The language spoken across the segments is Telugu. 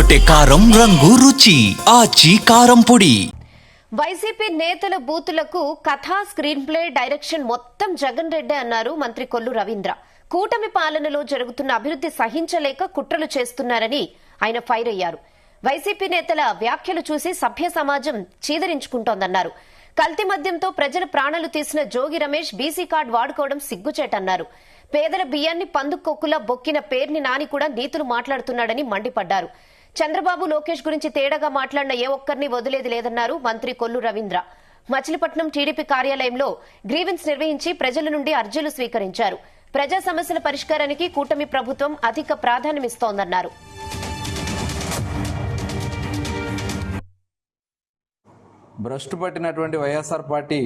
అదరగొట్టే కారం రంగు రుచి ఆచి కారం పొడి. వైసీపీ నేతల బూతులకు కథా స్క్రీన్ ప్లే డైరెక్షన్ మొత్తం జగన్ రెడ్డి అన్నారు మంత్రి కొల్లు రవీంద్ర. కూటమి పాలనలో జరుగుతున్న అభివృద్ధి సహించలేక కుట్రలు చేస్తున్నారని ఆయన ఫైర్ అయ్యారు. వైసీపీ నేతల వ్యాఖ్యలు చూసి సభ్య సమాజం చీదరించుకుంటోందన్నారు. కల్తీ మద్యంతో ప్రజల ప్రాణాలు తీసిన జోగి రమేష్ బీసీ కార్డు వాడుకోవడం సిగ్గుచేటన్నారు. పేదల బియ్యాన్ని పందుకొక్కులా బొక్కిన పేర్ని నాని కూడా నీతులు మాట్లాడుతున్నాడని మండిపడ్డారు. చంద్రబాబు లోకేష్ గురించి తేడాగా మాట్లాడిన ఏ ఒక్కరిని వదిలేది లేదన్నారు మంత్రి కొల్లు రవీంద్ర. మచిలీపట్నం టీడీపీ కార్యాలయంలో గ్రీవెన్స్ నిర్వహించి ప్రజల నుండి అర్జీలు స్వీకరించారు. ప్రజా సమస్యల పరిష్కారానికి కూటమి ప్రభుత్వం అధిక ప్రాధాన్యమిస్తోందన్నారు. భ్రష్టు పట్టినటువంటి వైఎస్ఆర్ పార్టీ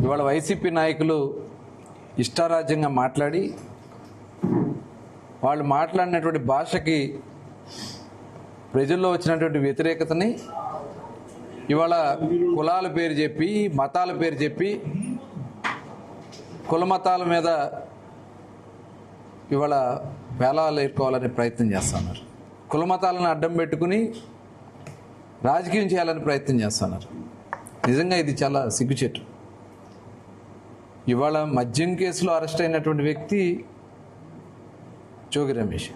ఇవాళ వైసీపీ నాయకులు ఇష్టారాజ్యంగా మాట్లాడి వాళ్ళు మాట్లాడినటువంటి భాషకి ప్రజల్లో వచ్చినటువంటి వ్యతిరేకతని ఇవాళ కులాల పేరు చెప్పి మతాల పేరు చెప్పి కుల మతాల మీద ఇవాళ వేలాలు ఏర్కోవాలనే ప్రయత్నం చేస్తున్నారు. కుల మతాలను అడ్డం పెట్టుకుని రాజకీయం చేయాలని ప్రయత్నం చేస్తున్నారు. నిజంగా ఇది చాలా సిగ్గుచేటు. ఇవాళ మద్యం కేసులో అరెస్ట్ అయినటువంటి వ్యక్తి జోగి రమేష్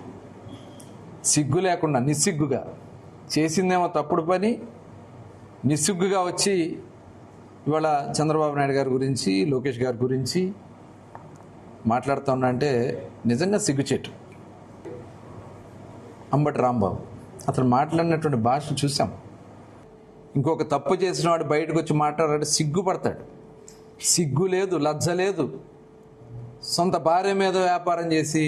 సిగ్గు లేకుండా నిస్సిగ్గుగా చేసిందేమో తప్పుడు పని, నిస్సిగ్గుగా వచ్చి ఇవాళ చంద్రబాబు నాయుడు గారి గురించి లోకేష్ గారి గురించి మాట్లాడుతూ ఉన్నా అంటే నిజంగా సిగ్గుచేటు. అంబటి రాంబాబు అతను మాట్లాడినటువంటి భాష చూసాం. ఇంకొక తప్పు చేసిన వాడు బయటకు వచ్చి మాట్లాడాడు సిగ్గుపడతాడు. సిగ్గు లేదు, లజ్జ లేదు. సొంత భార్య మీద వ్యాపారం చేసి,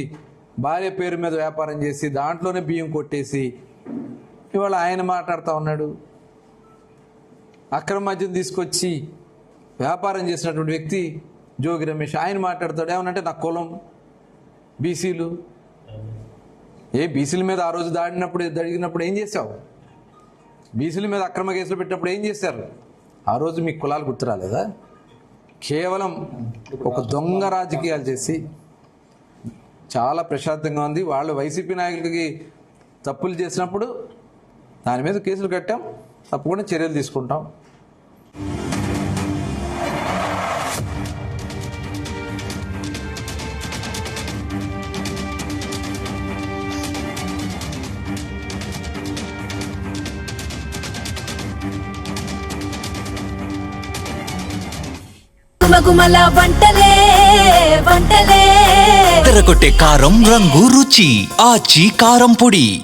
భార్య పేరు మీద వ్యాపారం చేసి దాంట్లోనే బియ్యం కొట్టేసి ఇవాళ ఆయన మాట్లాడుతూ ఉన్నాడు. అక్రమ మద్యం తీసుకొచ్చి వ్యాపారం చేసినటువంటి వ్యక్తి జోగి రమేష్ ఆయన మాట్లాడతాడు. ఏమనంటే నా కులం బీసీలు. బీసీల మీద ఆ రోజు జరిగినప్పుడు ఏం చేశావు? బీసీల మీద అక్రమ కేసులు పెట్టినప్పుడు ఏం చేశారు? ఆ రోజు మీకు కులాలు గుర్తు రాలేదా? కేవలం ఒక దొంగ రాజకీయాలు చేసి చాలా ప్రశాంతంగా ఉంది. వాళ్ళు వైసీపీ నాయకులకి తప్పులు చేసినప్పుడు దాని మీద కేసులు కట్టాం, తప్పకుండా చర్యలు తీసుకుంటాం. గుమగుమల వంటలే వంటలే అదరగొట్టే కారం రంగు రుచి ఆచి కారం పొడి.